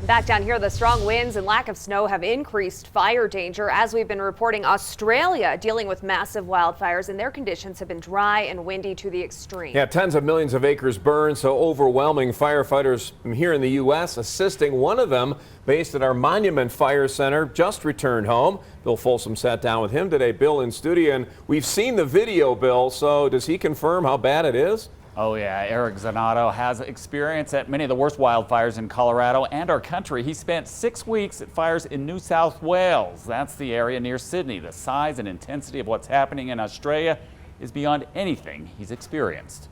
Back down here, the strong winds and lack of snow have increased fire danger. As we've been reporting, Australia dealing with massive wildfires, and their conditions have been dry and windy to the extreme. Yeah, tens of millions of acres burned, so overwhelming. Firefighters from here in the U.S. assisting. One of them, based at our Monument Fire Center, just returned home. Bill Folsom sat down with him today. Bill in studio, and we've seen the video, Bill, so does he confirm how bad it is? Oh yeah, Eric Zanotto has experience at many of the worst wildfires in Colorado and our country. He spent 6 weeks at fires in New South Wales. That's the area near Sydney. The size and intensity of what's happening in Australia is beyond anything he's experienced.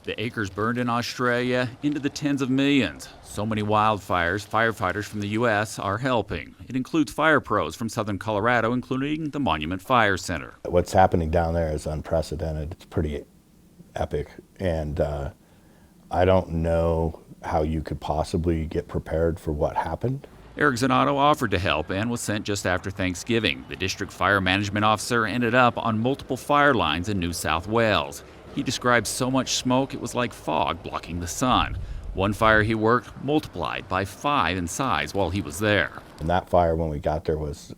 The acres burned in Australia into the tens of millions. So many wildfires, firefighters from the U.S. are helping. It includes fire pros from southern Colorado, including the Monument Fire Center. What's happening down there is unprecedented. It's pretty epic, and I don't know how you could possibly get prepared for what happened. Eric Zanotto offered to help and was sent just after Thanksgiving. The district fire management officer ended up on multiple fire lines in New South Wales. He described so much smoke it was like fog blocking the sun. One fire he worked multiplied by 5 in size while he was there. And that fire, when we got there, was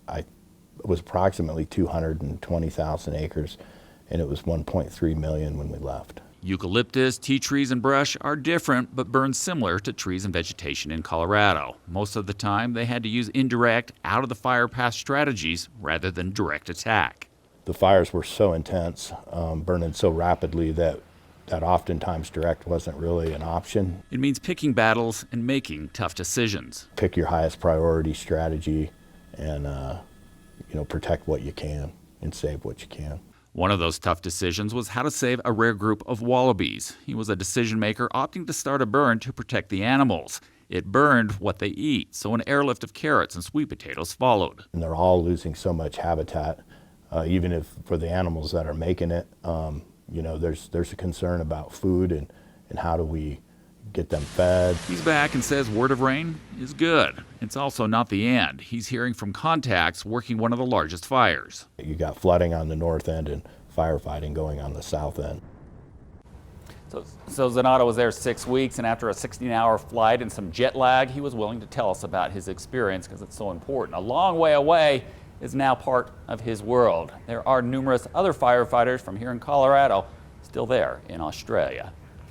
approximately 220,000 acres. And it was 1.3 million when we left. Eucalyptus, tea trees, and brush are different but burn similar to trees and vegetation in Colorado. Most of the time, they had to use indirect, out-of-the-fire path strategies rather than direct attack. The fires were so intense, burning so rapidly that oftentimes direct wasn't really an option. It means picking battles and making tough decisions. Pick your highest priority strategy and protect what you can and save what you can. One of those tough decisions was how to save a rare group of wallabies. He was a decision maker opting to start a burn to protect the animals. It burned what they eat, so an airlift of carrots and sweet potatoes followed. And they're all losing so much habitat, even if for the animals that are making it, there's a concern about food and how do we get them fed. He's back and says word of rain is good. It's also not the end. He's hearing from contacts working one of the largest fires. You got flooding on the north end and firefighting going on the south end. So Zanotto was there 6 weeks, and after a 16-hour flight and some jet lag, he was willing to tell us about his experience because it's so important. A long way away is now part of his world. There are numerous other firefighters from here in Colorado still there in Australia.